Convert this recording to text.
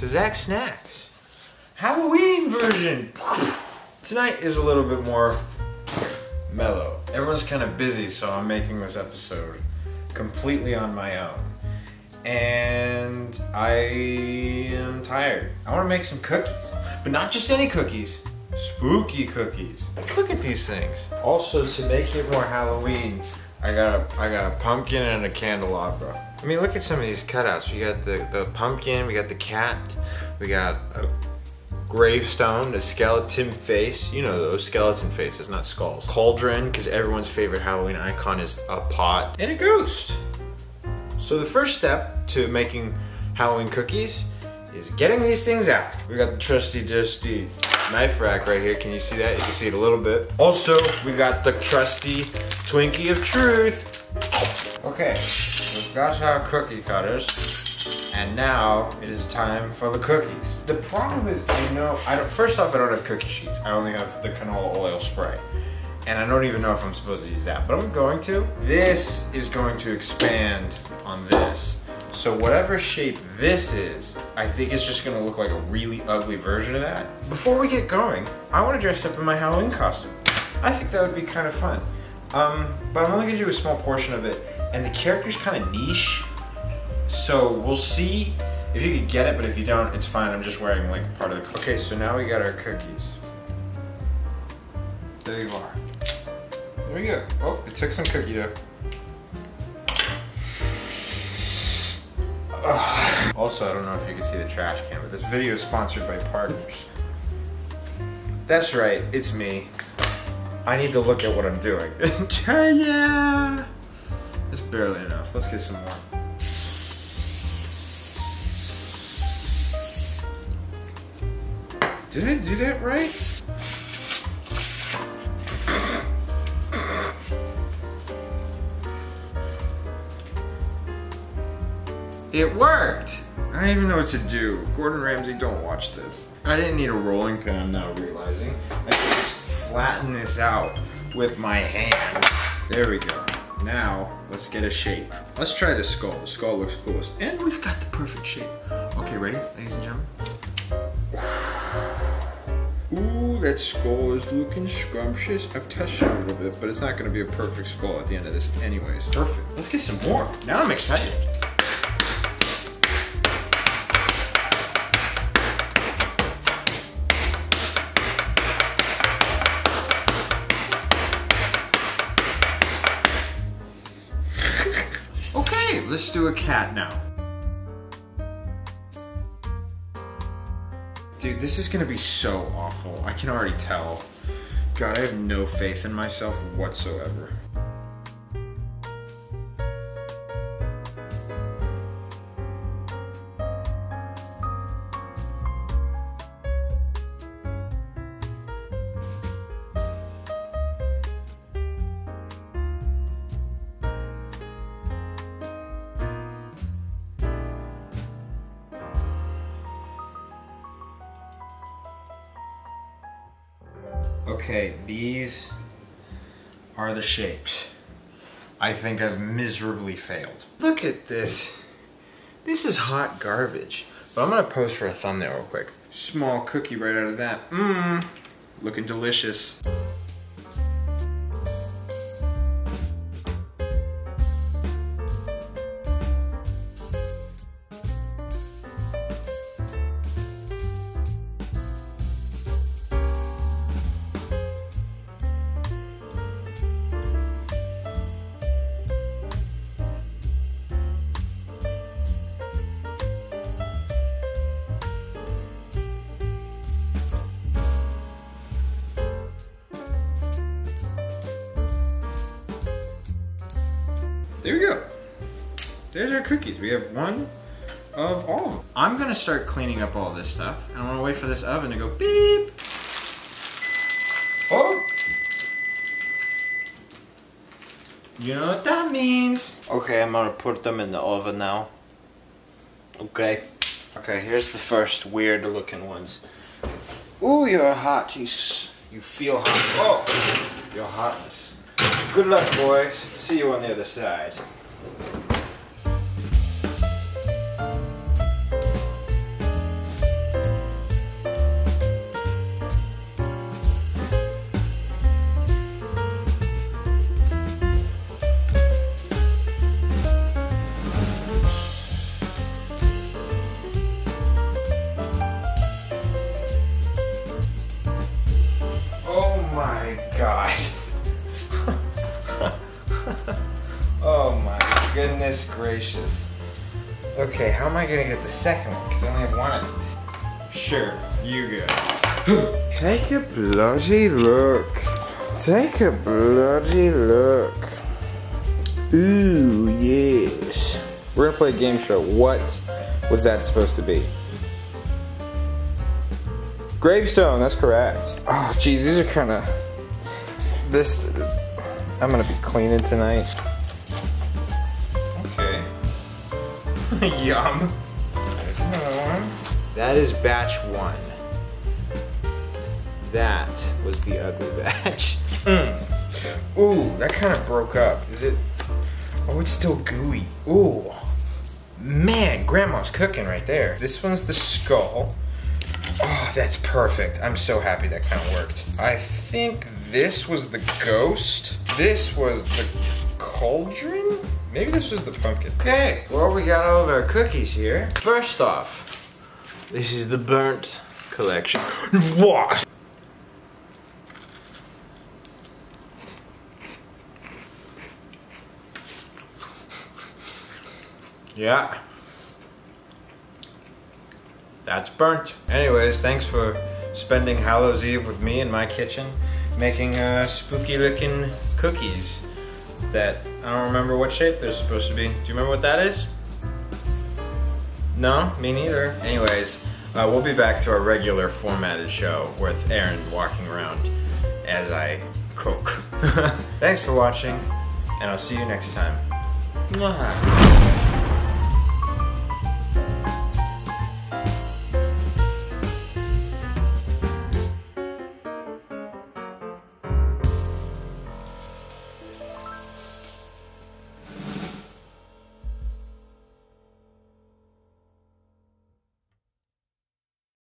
to Zack Snacks. Halloween version! Tonight is a little bit more mellow. Everyone's kind of busy, so I'm making this episode completely on my own. And I am tired. I want to make some cookies, but not just any cookies, spooky cookies. Look at these things. Also, to make it more Halloween, I got a pumpkin and a candelabra. I mean, look at some of these cutouts. We got the pumpkin, we got the cat, we got a gravestone, a skeleton face. You know those, skeleton faces, not skulls. Cauldron, because everyone's favorite Halloween icon is a pot. And a ghost. So the first step to making Halloween cookies is getting these things out. We got the trusty knife rack right here. Can you see that? You can see it a little bit. Also, we got the trusty Twinkie of Truth. Okay, we've got our cookie cutters, and now it is time for the cookies. The problem is, first off, I don't have cookie sheets. I only have the canola oil spray. And I don't even know if I'm supposed to use that, but I'm going to. This is going to expand on this. So whatever shape this is, I think it's just gonna look like a really ugly version of that. Before we get going, I wanna dress up in my Halloween costume. I think that would be kind of fun. But I'm only gonna do a small portion of it, and the character's kind of niche. So we'll see if you can get it, but if you don't, it's fine. I'm just wearing like part of the. Okay, so now we got our cookies. There you are. There we go. Oh, it took some cookie dough. Also, I don't know if you can see the trash can, but this video is sponsored by Partners. That's right, it's me. I need to look at what I'm doing. Yeah! That's barely enough. Let's get some more. Did I do that right? It worked! I don't even know what to do. Gordon Ramsay, don't watch this. I didn't need a rolling pin, I'm now realizing. I can just flatten this out with my hand. There we go. Now, let's get a shape. Let's try the skull. The skull looks coolest. And we've got the perfect shape. Okay, ready, ladies and gentlemen? Ooh, that skull is looking scrumptious. I've touched it a little bit, but it's not gonna be a perfect skull at the end of this anyways. Perfect. Let's get some more. Now I'm excited. Okay, let's do a cat now. Dude, this is gonna be so awful. I can already tell. God, I have no faith in myself whatsoever. Okay, these are the shapes. I think I've miserably failed. Look at this. This is hot garbage. But I'm gonna pose for a thumbnail real quick. Small cookie right out of that. Mmm, looking delicious. There we go. There's our cookies. We have one of all of them. I'm gonna start cleaning up all this stuff, and I'm gonna wait for this oven to go beep. Oh! You know what that means. Okay, I'm gonna put them in the oven now. Okay. Okay, here's the first weird looking ones. Ooh, you're hot. You feel hot. Oh, your hotness. Good luck, boys. See you on the other side. goodness gracious. Okay, how am I gonna get the second one? Because I only have one of these. Sure, you go. Take a bloody look. Take a bloody look. Ooh, yes. We're gonna play a game show. What was that supposed to be? Gravestone, that's correct. Oh, geez, these are kind of... I'm gonna be cleaning tonight. Okay. Yum. There's another one. That is batch 1. That was the ugly batch. Ooh, that kind of broke up. Is it? Oh, it's still gooey. Ooh. Man, Grandma's cooking right there. This one's the skull. Oh, that's perfect. I'm so happy that kind of worked. I think this was the ghost. This was the cauldron? Maybe this was the pumpkin. Okay, well, we got all of our cookies here. First off, this is the burnt collection. What? Yeah. That's burnt. Anyways, thanks for spending Hallows Eve with me in my kitchen, making spooky looking cookies that I don't remember what shape they're supposed to be. Do you remember what that is? No, me neither. Anyways, we'll be back to our regular formatted show with Aaron walking around as I cook. Thanks for watching, and I'll see you next time. Mwah.